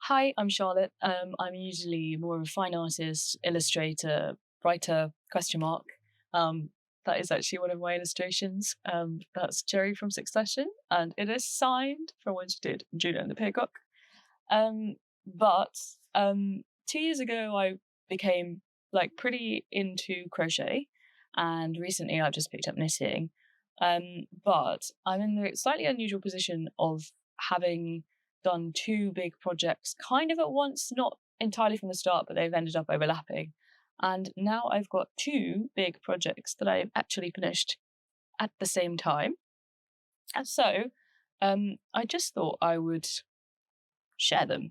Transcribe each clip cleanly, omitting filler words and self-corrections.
Hi, I'm Charlotte. I'm usually more of a fine artist, illustrator, writer, question mark. That is actually one of my illustrations. That's Jerry from Succession, and it is signed from when she did Juno and the Peacock. But 2 years ago, I became pretty into crochet, and recently I've just picked up knitting. But I'm in the slightly unusual position of having done two big projects kind of at once, not entirely from the start, but they've ended up overlapping. And now I've got two big projects that I've actually finished at the same time. And so I just thought I would share them.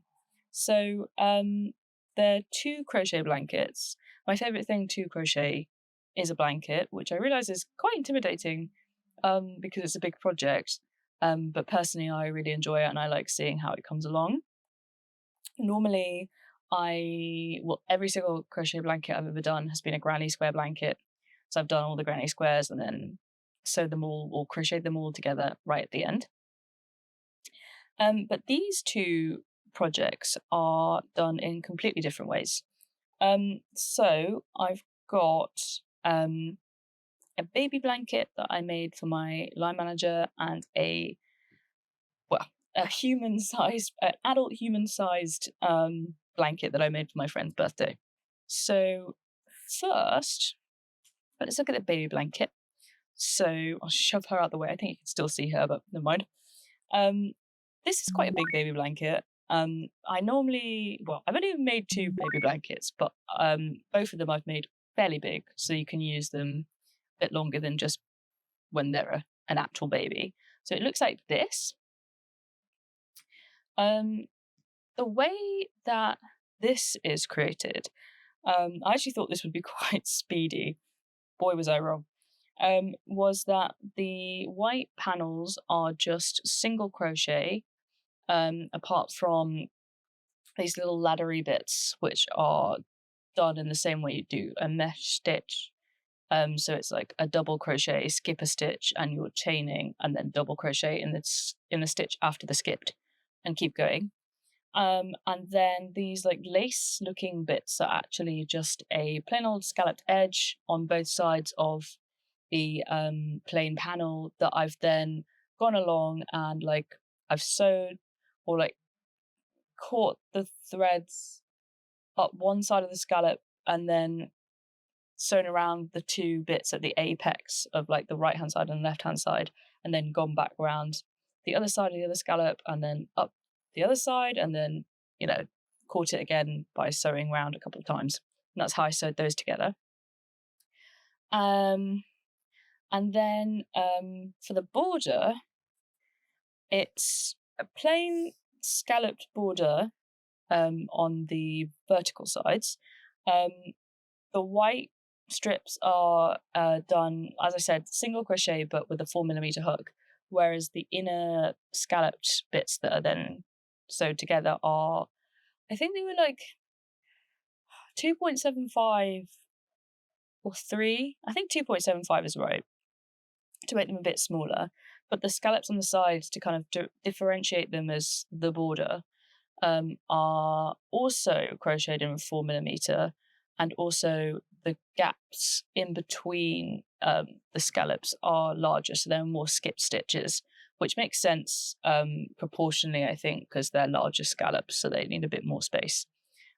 So they're two crochet blankets. My favourite thing to crochet is a blanket, which I realise is quite intimidating because it's a big project. But personally, I really enjoy it and I like seeing how it comes along. Normally, every single crochet blanket I've ever done has been a granny square blanket. So I've done all the granny squares and then sewed them all or crocheted them all together right at the end. But these two projects are done in completely different ways. So I've got a baby blanket that I made for my line manager and an adult human-sized blanket that I made for my friend's birthday. So first, let's look at the baby blanket. So I'll shove her out the way. I think you can still see her, but never mind. This is quite a big baby blanket. I've only made two baby blankets, but both of them I've made fairly big, so you can use them a bit longer than just when they're an actual baby. So it looks like this. The way that this is created, I actually thought this would be quite speedy. Boy, was I wrong. Was that the white panels are just single crochet, apart from these little laddery bits, which are done in the same way you do a mesh stitch. So it's like a double crochet, skip a stitch, and you're chaining, and then double crochet in the stitch after the skipped, and keep going. And then these lace looking bits are actually just a plain old scalloped edge on both sides of the plain panel that I've then gone along and I've sewed or caught the threads up one side of the scallop and then sewn around the two bits at the apex of the right hand side and left hand side, and then gone back around the other side of the other scallop and then up the other side, and then caught it again by sewing around a couple of times. And that's how I sewed those together. And then for the border, it's a plain scalloped border on the vertical sides. The white strips are done, as I said, single crochet but with a 4mm hook, whereas the inner scalloped bits that are then sewed together are, I think they were 2.75 or 3. I think 2.75 is right, to make them a bit smaller. But the scallops on the sides, to kind of differentiate them as the border, are also crocheted in 4mm, and also the gaps in between the scallops are larger, so they're more skip stitches, which makes sense proportionally, I think, because they're larger scallops, so they need a bit more space.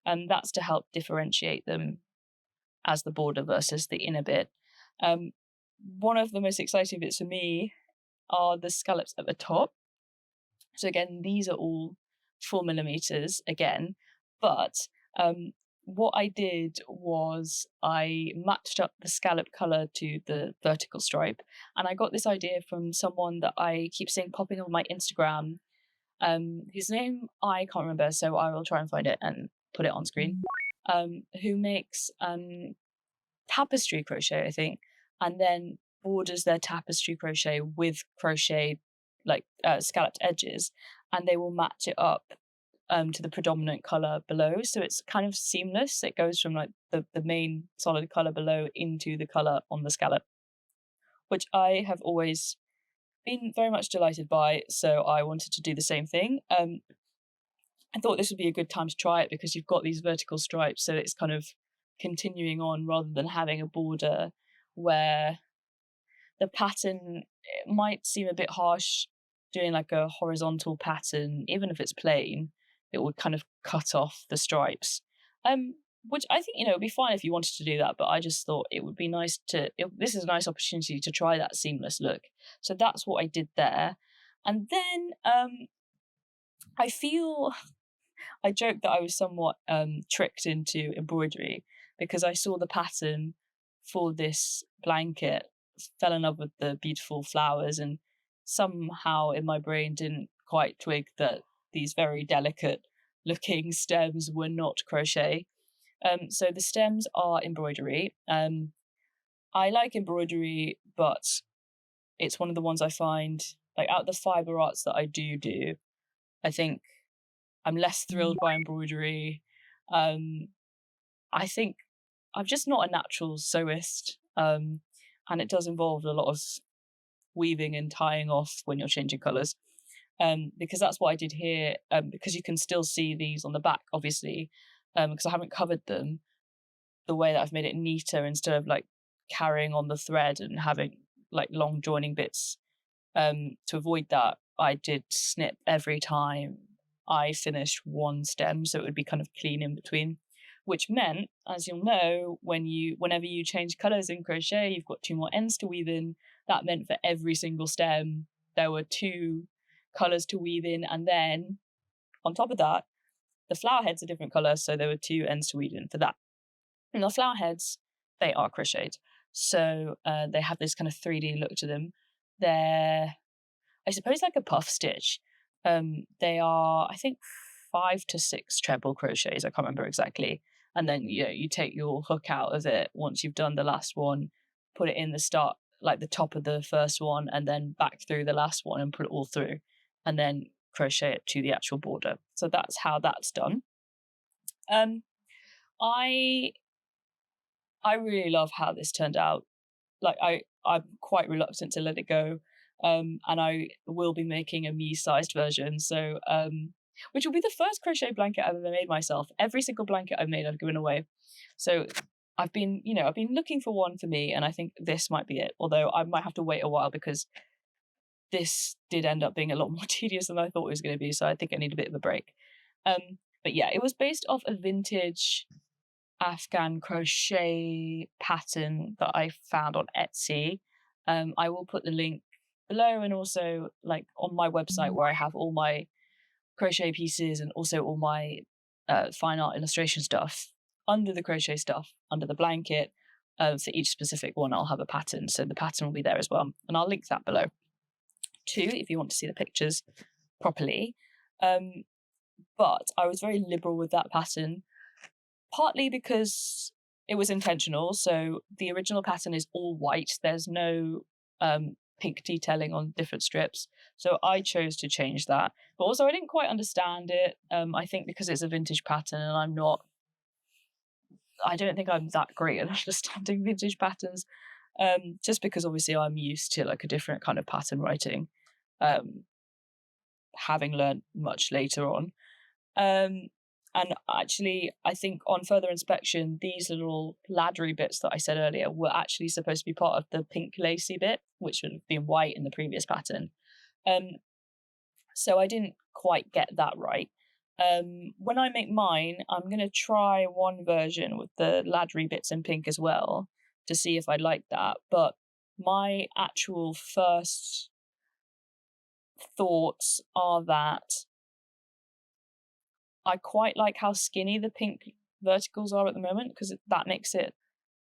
And that's to help differentiate them as the border versus the inner bit. One of the most exciting bits for me are the scallops at the top. So again, these are all 4mm again, but what I did was I matched up the scallop colour to the vertical stripe, and I got this idea from someone that I keep seeing popping on my Instagram, whose name I can't remember, so I will try and find it and put it on screen, who makes tapestry crochet, I think, and then borders their tapestry crochet with crochet scalloped edges, and they will match it up to the predominant colour below, so it's kind of seamless. It goes from the main solid colour below into the colour on the scallop, which I have always been very much delighted by, so I wanted to do the same thing. I thought this would be a good time to try it because you've got these vertical stripes, so it's kind of continuing on rather than having a border where the pattern, it might seem a bit harsh doing like a horizontal pattern, even if it's plain, it would kind of cut off the stripes. Which I think, it would be fine if you wanted to do that, but I just thought it would be nice this is a nice opportunity to try that seamless look. So that's what I did there. And then I feel, I joked that I was somewhat tricked into embroidery because I saw the pattern for this blanket, fell in love with the beautiful flowers, and somehow in my brain didn't quite twig that these very delicate looking stems were not crochet. So the stems are embroidery. I like embroidery, but it's one of the ones I find, like, out of the fibre arts that I do, I think I'm less thrilled by embroidery. I think I'm just not a natural sewist, and it does involve a lot of weaving and tying off when you're changing colours. Because that's what I did here, because you can still see these on the back, obviously, because I haven't covered them, the way that I've made it neater instead of like carrying on the thread and having like long joining bits. To avoid that, I did snip every time I finished one stem, so it would be kind of clean in between, which meant, as you'll know, whenever you change colours in crochet, you've got 2 more ends to weave in. That meant for every single stem, there were 2 colours to weave in, and then on top of that, the flower head's a different colour, so there were 2 ends to weave in for that. And the flower heads, they are crocheted, so they have this kind of 3D look to them. They're, I suppose, like a puff stitch. They are, I think, 5 to 6 treble crochets. I can't remember exactly. And then you take your hook out of it once you've done the last one, put it in the start, like the top of the first one, and then back through the last one and put it all through, and then crochet it to the actual border. So that's how that's done. I really love how this turned out. Like, I'm quite reluctant to let it go. And I will be making a me-sized version. So, which will be the first crochet blanket I've ever made myself. Every single blanket I've made, I've given away. So I've been looking for one for me, and I think this might be it. Although I might have to wait a while because this did end up being a lot more tedious than I thought it was going to be. So I think I need a bit of a break. But yeah, it was based off a vintage Afghan crochet pattern that I found on Etsy. I will put the link below, and also like on my website where I have all my crochet pieces and also all my fine art illustration stuff. Under the crochet stuff, under the blanket, for each specific one, I'll have a pattern. So the pattern will be there as well, and I'll link that below too if you want to see the pictures properly. But I was very liberal with that pattern, partly because it was intentional. So the original pattern is all white. There's no pink detailing on different strips. So I chose to change that. But also I didn't quite understand it. I think because it's a vintage pattern and I don't think I'm that great at understanding vintage patterns. Just because obviously I'm used to like a different kind of pattern writing, having learned much later on. And actually, I think on further inspection, these little laddery bits that I said earlier were actually supposed to be part of the pink lacy bit, which would have been white in the previous pattern. So I didn't quite get that right. When I make mine, I'm going to try one version with the laddery bits in pink as well to see if I like that. But my actual first thoughts are that I quite like how skinny the pink verticals are at the moment, because that makes it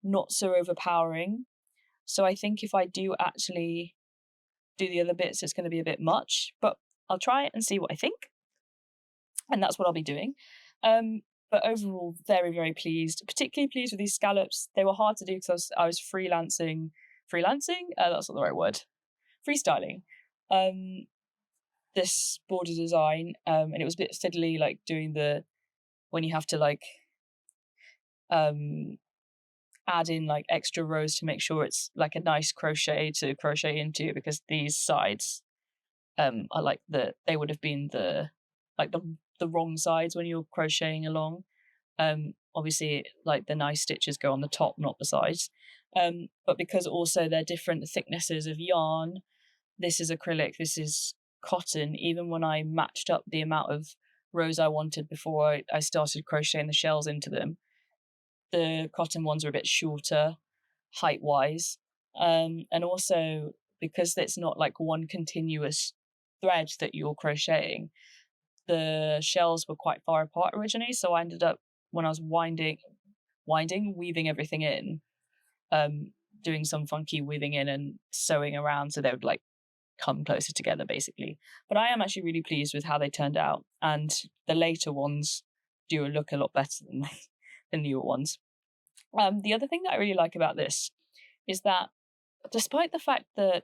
not so overpowering. So I think if I do actually do the other bits, it's going to be a bit much, but I'll try it and see what I think. And that's what I'll be doing. But overall, very, very pleased, particularly pleased with these scallops. They were hard to do because I was freelancing? That's not the right word. Freestyling. This border design, and it was a bit fiddly, like doing when you have to like add in like extra rows to make sure it's like a nice crochet to crochet into, because these sides are like they would have been the the wrong sides when you're crocheting along. Obviously, like the nice stitches go on the top, not the sides. But because also they're different thicknesses of yarn, this is acrylic, this is cotton, even when I matched up the amount of rows I wanted before I started crocheting the shells into them, the cotton ones are a bit shorter height wise. And also because it's not like one continuous thread that you're crocheting, the shells were quite far apart originally. So I ended up, when I was weaving everything in, doing some funky weaving in and sewing around so they would like come closer together basically. But I am actually really pleased with how they turned out, and the later ones do look a lot better than the newer ones. The other thing that I really like about this is that despite the fact that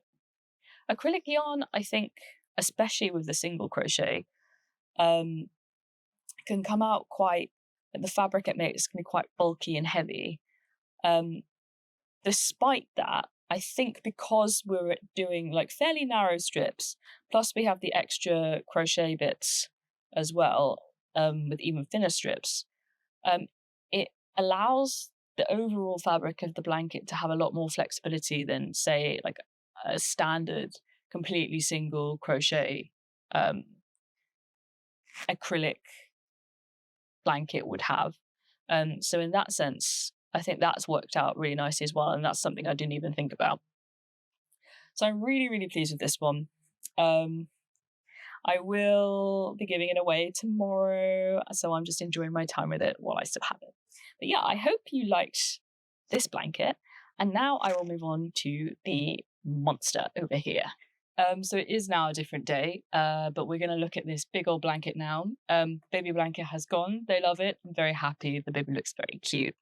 acrylic yarn, I think, especially with the single crochet, can come out quite, the fabric it makes can be quite bulky and heavy. Despite that, I think because we're doing like fairly narrow strips, plus we have the extra crochet bits as well, with even thinner strips, it allows the overall fabric of the blanket to have a lot more flexibility than, say, like a standard completely single crochet acrylic blanket would have. So in that sense, I think that's worked out really nicely as well, and that's something I didn't even think about. So I'm really, really pleased with this one. I will be giving it away tomorrow, so I'm just enjoying my time with it while I still have it. But yeah, I hope you liked this blanket, and now I will move on to the monster over here. So it is now a different day, but we're going to look at this big old blanket now. Baby blanket has gone. They love it. I'm very happy. The baby looks very cute.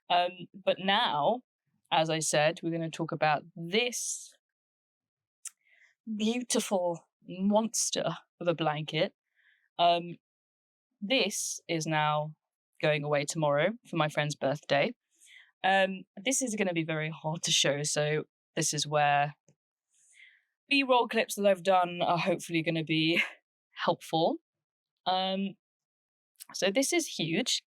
But now, as I said, we're going to talk about this beautiful monster of a blanket. This is now going away tomorrow for my friend's birthday. This is going to be very hard to show, so this is where B-roll clips that I've done are hopefully going to be helpful. So this is huge.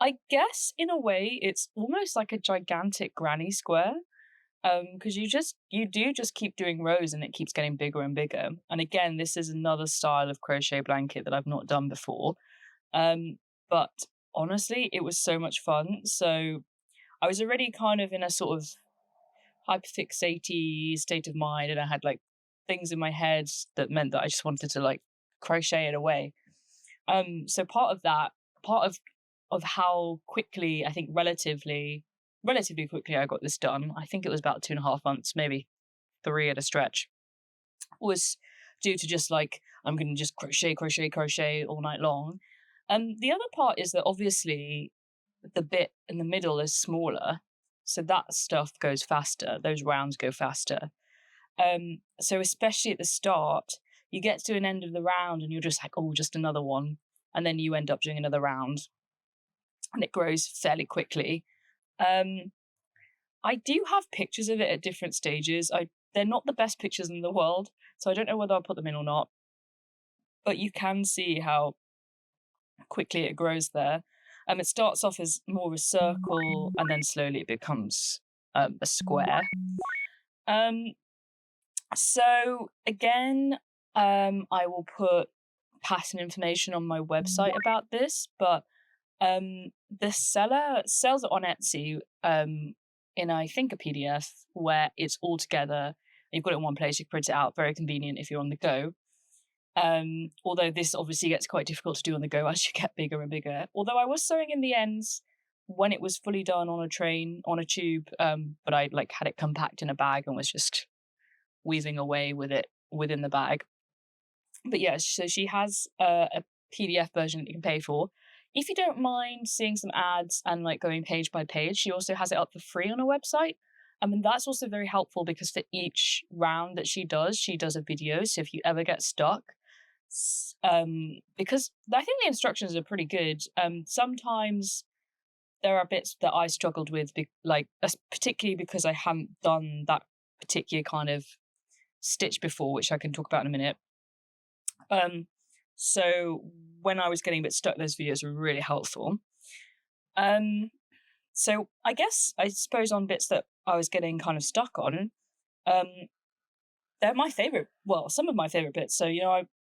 I guess in a way it's almost like a gigantic granny square, because you do just keep doing rows and it keeps getting bigger and bigger. And again, this is another style of crochet blanket that I've not done before. But honestly, it was so much fun. So I was already kind of in a sort of hyperfixate state of mind, and I had like things in my head that meant that I just wanted to like crochet it away. So part of how quickly, I think relatively quickly I got this done, I think it was about 2.5 months, maybe 3 at a stretch, was due to just like, I'm going to just crochet all night long. The other part is that obviously the bit in the middle is smaller, so that stuff goes faster, those rounds go faster. So especially at the start, you get to an end of the round and you're just like, oh, just another one. And then you end up doing another round and it grows fairly quickly. I do have pictures of it at different stages. They're not the best pictures in the world, so I don't know whether I'll put them in or not. But you can see how quickly it grows there. It starts off as more of a circle and then slowly it becomes a square. So again, I will put pattern information on my website about this, but the seller sells it on Etsy in, I think, a PDF where it's all together. You've got it in one place, you print it out, very convenient if you're on the go. Although this obviously gets quite difficult to do on the go as you get bigger and bigger. Although I was sewing in the ends when it was fully done on a tube, but I like had it compact in a bag and was just weaving away with it within the bag. But yeah, so she has a PDF version that you can pay for. If you don't mind seeing some ads and like going page by page, she also has it up for free on her website. And that's also very helpful because for each round that she does a video. So if you ever get stuck, because I think the instructions are pretty good. Sometimes there are bits that I struggled with, particularly because I haven't done that particular kind of stitch before, which I can talk about in a minute. So when I was getting a bit stuck, those videos were really helpful. So I suppose on bits that I was getting kind of stuck on, um, they're my favorite. Well, some of my favorite bits. So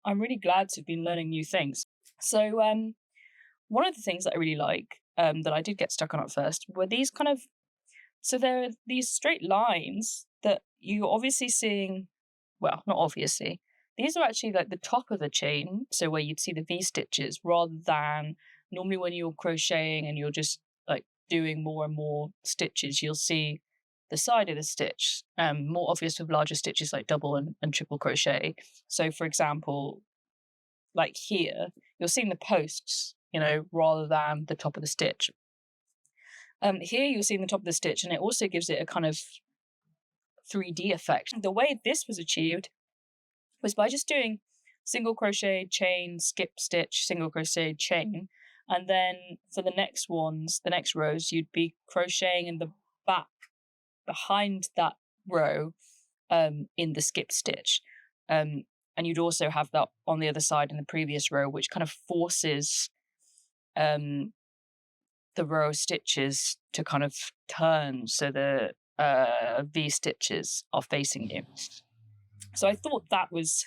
I'm really glad to have been learning new things. So one of the things that I really like, that I did get stuck on at first, were these kind of. So there are these straight lines that you're obviously seeing. Well, not obviously. These are actually like the top of the chain, so where you'd see the V stitches, rather than normally when you're crocheting and you're just like doing more and more stitches, you'll see the side of the stitch, more obvious with larger stitches like double and triple crochet. So for example, like here, you're seeing the posts, rather than the top of the stitch. Here you're seeing the top of the stitch, and it also gives it a kind of 3D effect. The way this was achieved was by just doing single crochet, chain, skip stitch, single crochet, chain. And then for the next rows, you'd be crocheting in the back behind that row, in the skip stitch. And you'd also have that on the other side in the previous row, which kind of forces the row of stitches to kind of turn so the V stitches are facing you. So I thought that was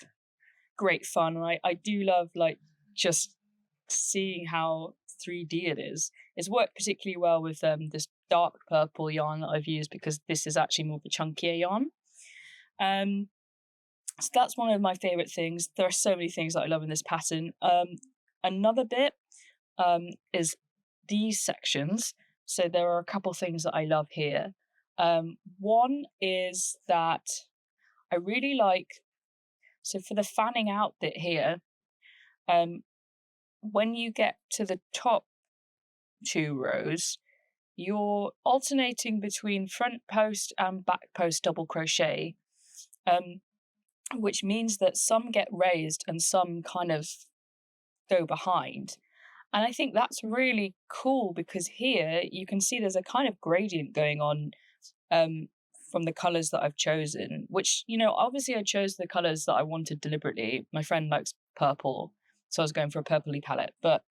great fun, and I do love like just seeing how 3D it is. It's worked particularly well with this dark purple yarn that I've used, because this is actually more of a chunkier yarn. So that's one of my favorite things. There are so many things that I love in this pattern. Another bit is these sections. So there are a couple things that I love here. One is that I really like, so for the fanning out bit here, when you get to the top 2 rows, you're alternating between front post and back post double crochet, which means that some get raised and some kind of go behind. And I think that's really cool, because here you can see there's a kind of gradient going on from the colours that I've chosen, which, obviously I chose the colours that I wanted deliberately. My friend likes purple, so I was going for a purpley palette. But,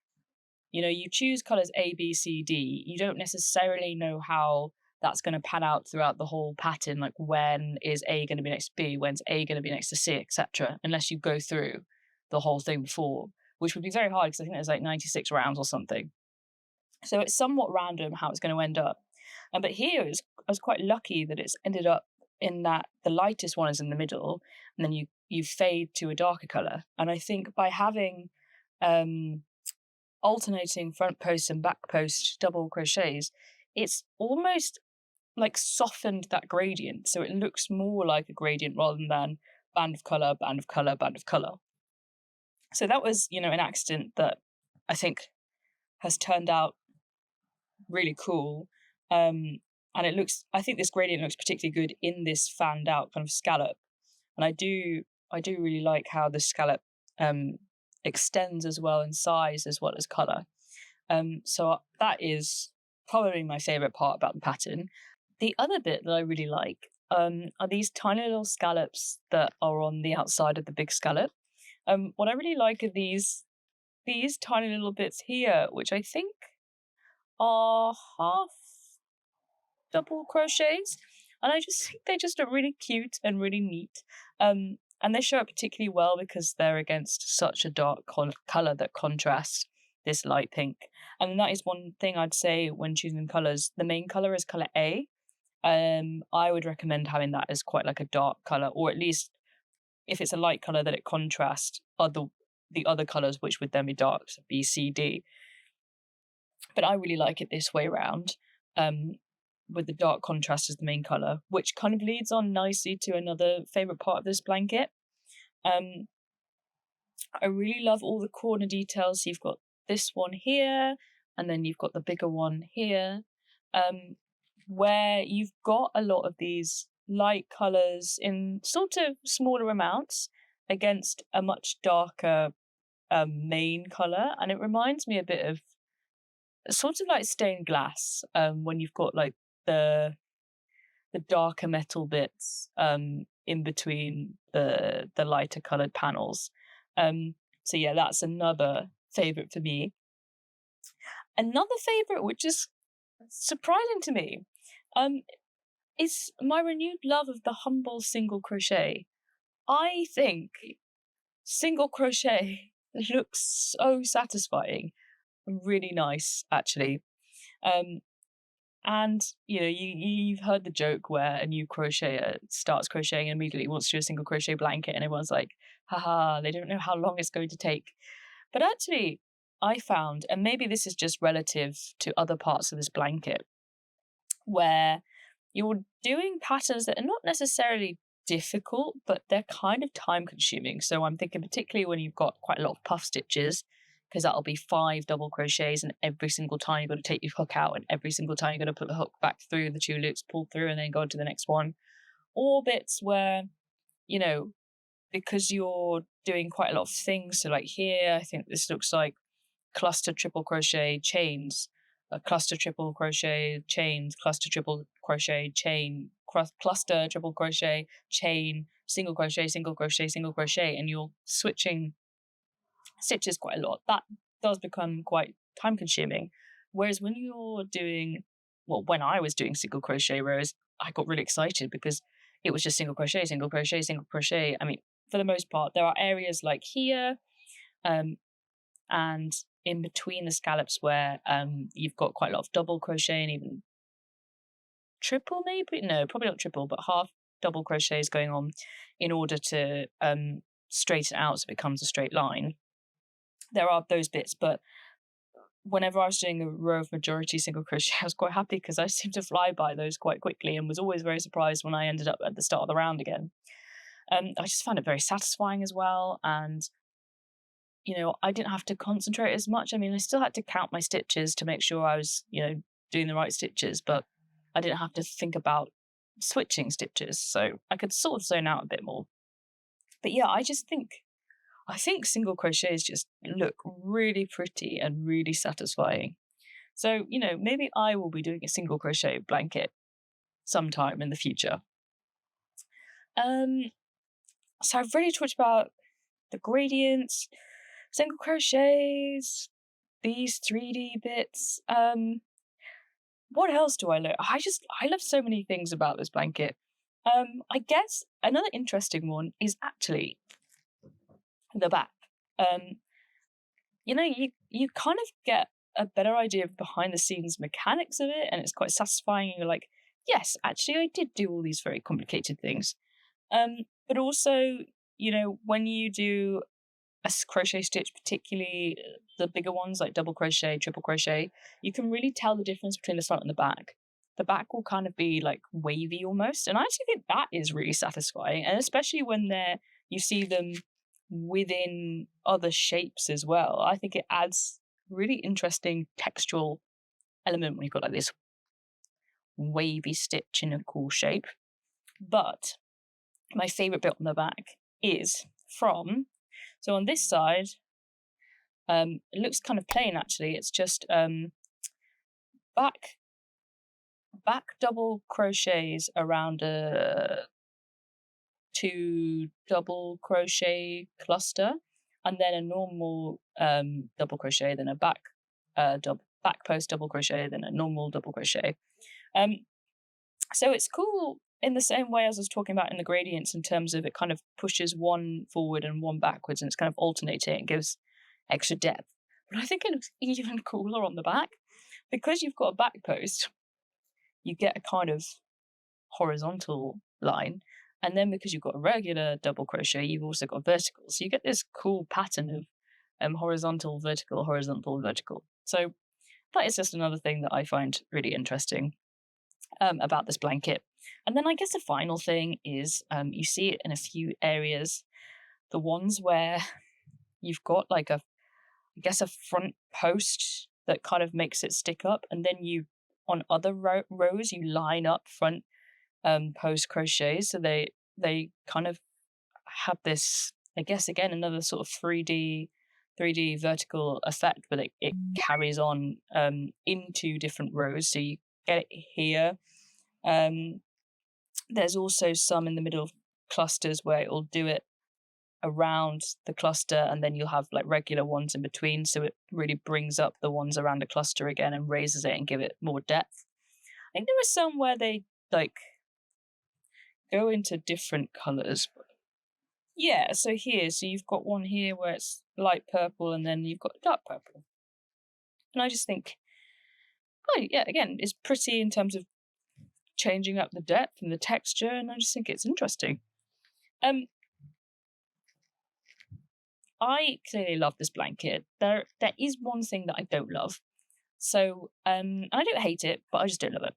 you choose colours A, B, C, D. You don't necessarily know how that's going to pan out throughout the whole pattern, like when is A going to be next to B, when's A going to be next to C, etc., unless you go through the whole thing before, which would be very hard because I think there's like 96 rounds or something. So it's somewhat random how it's going to end up. But here I was quite lucky that it's ended up in that the lightest one is in the middle, and then you fade to a darker colour. And I think by having alternating front post and back post double crochets, it's almost like softened that gradient, so it looks more like a gradient rather than band of colour, band of colour, band of colour. So that was, an accident that I think has turned out really cool. And I think this gradient looks particularly good in this fanned out kind of scallop. And I do really like how the scallop extends as well in size as well as colour. So that is probably my favourite part about the pattern. The other bit that I really like are these tiny little scallops that are on the outside of the big scallop. What I really like are these tiny little bits here, which I think are half double crochets, and I just think they just look really cute and really neat. And they show up particularly well because they're against such a dark colour that contrasts this light pink. And that is one thing I'd say when choosing colours. The main colour is colour A. I would recommend having that as quite like a dark colour, or at least if it's a light colour that it contrasts the other colours, which would then be dark, so B, C, D. But I really like it this way around, with the dark contrast as the main colour, which kind of leads on nicely to another favourite part of this blanket. I really love all the corner details. You've got this one here, and then you've got the bigger one here, where you've got a lot of these light colours in sort of smaller amounts against a much darker main colour. And it reminds me a bit of sort of like stained glass, when you've got like the darker metal bits in between the lighter coloured panels. So yeah, that's another favourite for me. Another favourite, which is surprising to me, is my renewed love of the humble single crochet. I think single crochet looks so satisfying and really nice, actually. Um, and you've heard the joke where a new crocheter starts crocheting and immediately wants to do a single crochet blanket, and everyone's like, haha, they don't know how long it's going to take. But actually, I found, and maybe this is just relative to other parts of this blanket, where you're doing patterns that are not necessarily difficult, but they're kind of time consuming. So I'm thinking particularly when you've got quite a lot of puff stitches, because that'll be 5 double crochets, and every single time you've got to take your hook out, and every single time you've got to put the hook back through the 2 loops, pull through, and then go on to the next one. Or bits where, because you're doing quite a lot of things. So like here, I think this looks like cluster triple crochet chains, cluster triple crochet chains, cluster triple crochet chain, cluster triple crochet chain, single crochet, single crochet, single crochet, and you're switching stitches quite a lot. That does become quite time consuming. Whereas when you're doing, when I was doing single crochet rows, I got really excited because it was just single crochet, single crochet, single crochet. I mean, for the most part, there are areas like here, and in between the scallops where you've got quite a lot of double crochet and even triple, maybe, no, probably not triple, but half double crochets going on in order to straighten out so it becomes a straight line. There are those bits, but whenever I was doing a row of majority single crochet, I was quite happy because I seemed to fly by those quite quickly and was always very surprised when I ended up at the start of the round again. I just found it very satisfying as well, and I didn't have to concentrate as much. I mean, I still had to count my stitches to make sure I was, doing the right stitches, but I didn't have to think about switching stitches, so I could sort of zone out a bit more. But yeah, I think single crochets just look really pretty and really satisfying. So, maybe I will be doing a single crochet blanket sometime in the future. So I've already talked about the gradients, single crochets, these 3D bits. What else do I love? I love so many things about this blanket. I guess another interesting one is actually the back. You kind of get a better idea of behind the scenes mechanics of it, and it's quite satisfying. And you're like, yes, actually, I did do all these very complicated things. But also, when you do a crochet stitch, particularly the bigger ones like double crochet, triple crochet, you can really tell the difference between the front and the back. The back will kind of be like wavy almost, and I actually think that is really satisfying, and especially when you see them within other shapes as well. I think it adds really interesting textural element when you've got like this wavy stitch in a cool shape. But my favourite bit on the back is so on this side, it looks kind of plain actually. It's just back double crochets around a 2 double crochet cluster, and then a normal double crochet, then a back post double crochet, then a normal double crochet. So it's cool in the same way as I was talking about in the gradients, in terms of it kind of pushes one forward and one backwards, and it's kind of alternating. It gives extra depth. But I think it looks even cooler on the back because you've got a back post. You get a kind of horizontal line, and then because you've got a regular double crochet, you've also got vertical. So you get this cool pattern of horizontal, vertical, horizontal, vertical. So that is just another thing that I find really interesting about this blanket. And then I guess the final thing is you see it in a few areas, the ones where you've got like a front post that kind of makes it stick up, and then you on other rows you line up front post crochets, so they kind of have this, I guess, again, another sort of 3D vertical effect, but it carries on into different rows. So you get it here. There's also some in the middle of clusters where it'll do it around the cluster, and then you'll have like regular ones in between, so it really brings up the ones around the cluster again and raises it and give it more depth. I think there are some where they like go into different colours. Yeah, so you've got one here where it's light purple and then you've got dark purple. And I just think, oh yeah, again, it's pretty in terms of changing up the depth and the texture, and I just think it's interesting. I clearly love this blanket. There is one thing that I don't love. So, I don't hate it, but I just don't love it.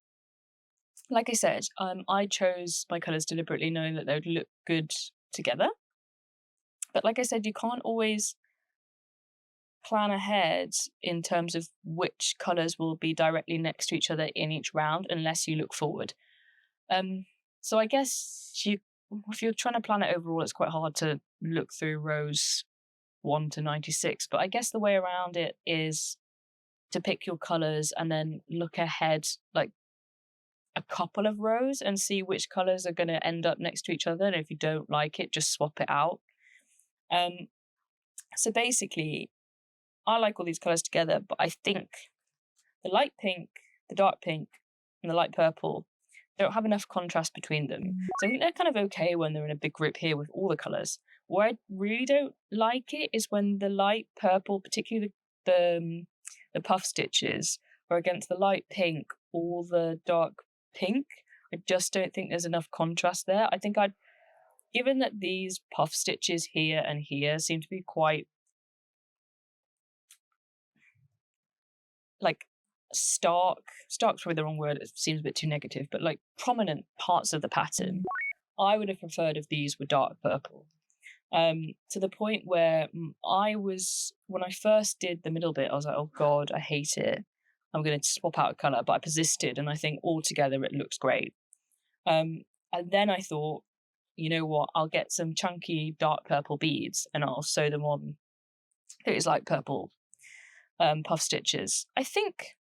Like I said, I chose my colours deliberately knowing that they would look good together. But like I said, you can't always plan ahead in terms of which colours will be directly next to each other in each round unless you look forward. So I guess if you're trying to plan it overall, it's quite hard to look through rows 1 to 96. But I guess the way around it is to pick your colours and then look ahead like a couple of rows and see which colours are going to end up next to each other. And if you don't like it, just swap it out. So basically, I like all these colours together, but I think the light pink, the dark pink, and the light purple don't have enough contrast between them. So I think they're kind of okay when they're in a big group here with all the colours. Where I really don't like it is when the light purple, particularly the puff stitches, are against the light pink or the dark pink. I just don't think there's enough contrast there. I think given that these puff stitches here and here seem to be quite like stark's probably the wrong word, it seems a bit too negative, but like prominent parts of the pattern, I would have preferred if these were dark purple. To the point where when I first did the middle bit, I was like, oh God, I hate it. I'm going to swap out a colour, but I persisted and I think altogether it looks great. And then I thought, you know what, I'll get some chunky dark purple beads and I'll sew them on those light purple puff stitches. I think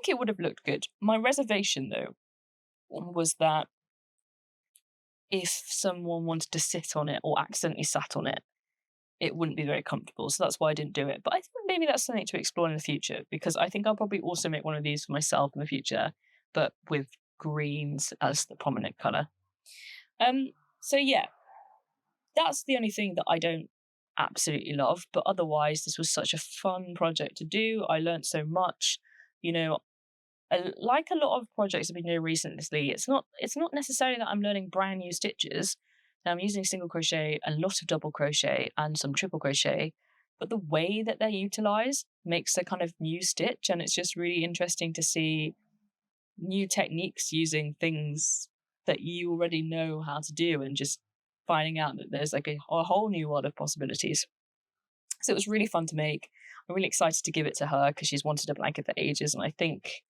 it would have looked good. My reservation though was that if someone wanted to sit on it or accidentally sat on it, it wouldn't be very comfortable. So that's why I didn't do it. But I think maybe that's something to explore in the future, because I think I'll probably also make one of these for myself in the future, but with greens as the prominent colour. So yeah, that's the only thing that I don't absolutely love. But otherwise, this was such a fun project to do. I learned so much. You know, like a lot of projects I've been doing recently, it's not necessarily that I'm learning brand new stitches. Now, I'm using single crochet, a lot of double crochet and some triple crochet, but the way that they're utilised makes a kind of new stitch, and it's just really interesting to see new techniques using things that you already know how to do and just finding out that there's like a whole new world of possibilities. So it was really fun to make. I'm really excited to give it to her because she's wanted a blanket for ages, and I think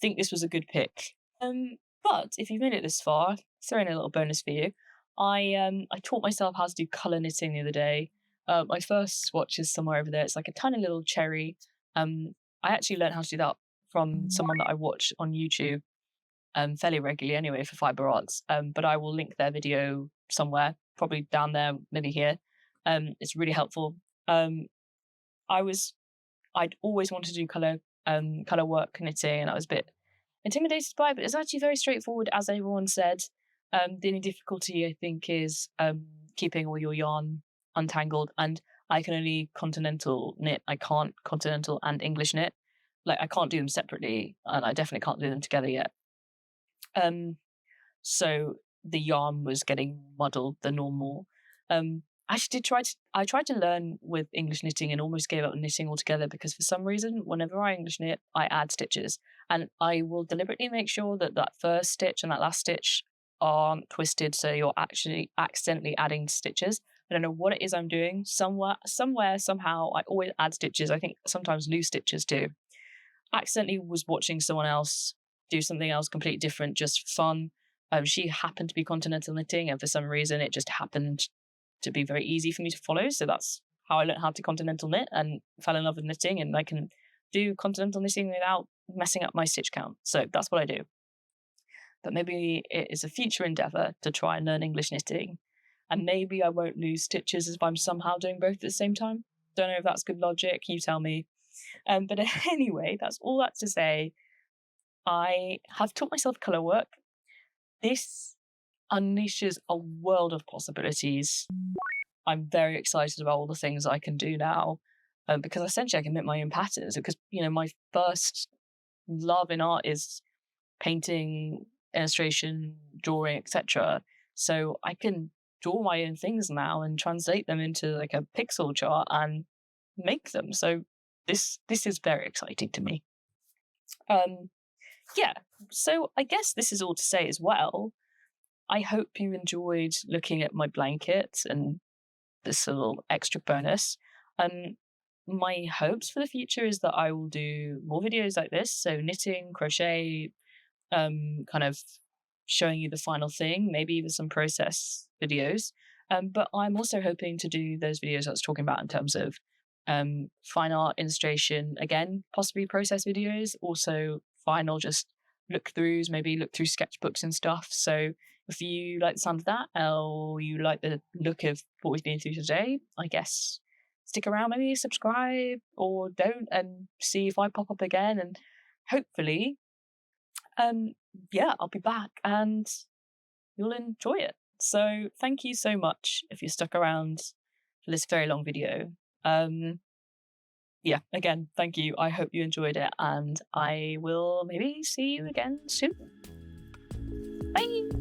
this was a good pick. But if you've made it this far, throwing a little bonus for you. I taught myself how to do colour knitting the other day. My first swatch is somewhere over there. It's like a tiny little cherry. I actually learned how to do that from someone that I watch on YouTube fairly regularly anyway for fibre arts. But I will link their video somewhere, probably down there, maybe here. It's really helpful. I'd always wanted to do colour work knitting, and I was a bit intimidated by it, but it's actually very straightforward, as everyone said. The only difficulty, I think, is keeping all your yarn untangled, and I can only continental knit. I can't continental and English knit. Like, I can't do them separately, and I definitely can't do them together yet. So the yarn was getting muddled, the normal. I tried to learn with English knitting and almost gave up knitting altogether, because for some reason, whenever I English knit, I add stitches, and I will deliberately make sure that that first stitch and that last stitch aren't twisted, so you're actually accidentally adding stitches. I don't know what it is I'm doing. Somewhere, somehow, I always add stitches. I think sometimes lose stitches too. Accidentally was watching someone else do something else completely different just for fun. She happened to be continental knitting, and for some reason it just happened to be very easy for me to follow. So that's how I learned how to continental knit and fell in love with knitting, and I can do continental knitting without messing up my stitch count. So that's what I do. But maybe it is a future endeavour to try and learn English knitting. and maybe I won't lose stitches if I'm somehow doing both at the same time. Don't know if that's good logic, you tell me. But anyway, that's all that to say. I have taught myself colour work. This unleashes a world of possibilities. I'm very excited about all the things I can do now, because essentially I can make my own patterns. Because, you know, my first love in art is painting, illustration, drawing, etc. So I can draw my own things now and translate them into like a pixel chart and make them. So this is very exciting to me. Yeah, so I guess this is all to say as well. I hope you enjoyed looking at my blanket and this little extra bonus. My hopes for the future is that I will do more videos like this, so knitting, crochet, kind of showing you the final thing, maybe even some process videos. But I'm also hoping to do those videos I was talking about in terms of fine art, illustration, again, possibly process videos, also final just look throughs, maybe look through sketchbooks and stuff. So if you like the sound of that, or you like the look of what we've been through today, I guess stick around, maybe subscribe or don't, and see if I pop up again. And hopefully, yeah, I'll be back and you'll enjoy it. So thank you so much if you're stuck around for this very long video. Yeah, again, thank you. I hope you enjoyed it, and I will maybe see you again soon. Bye!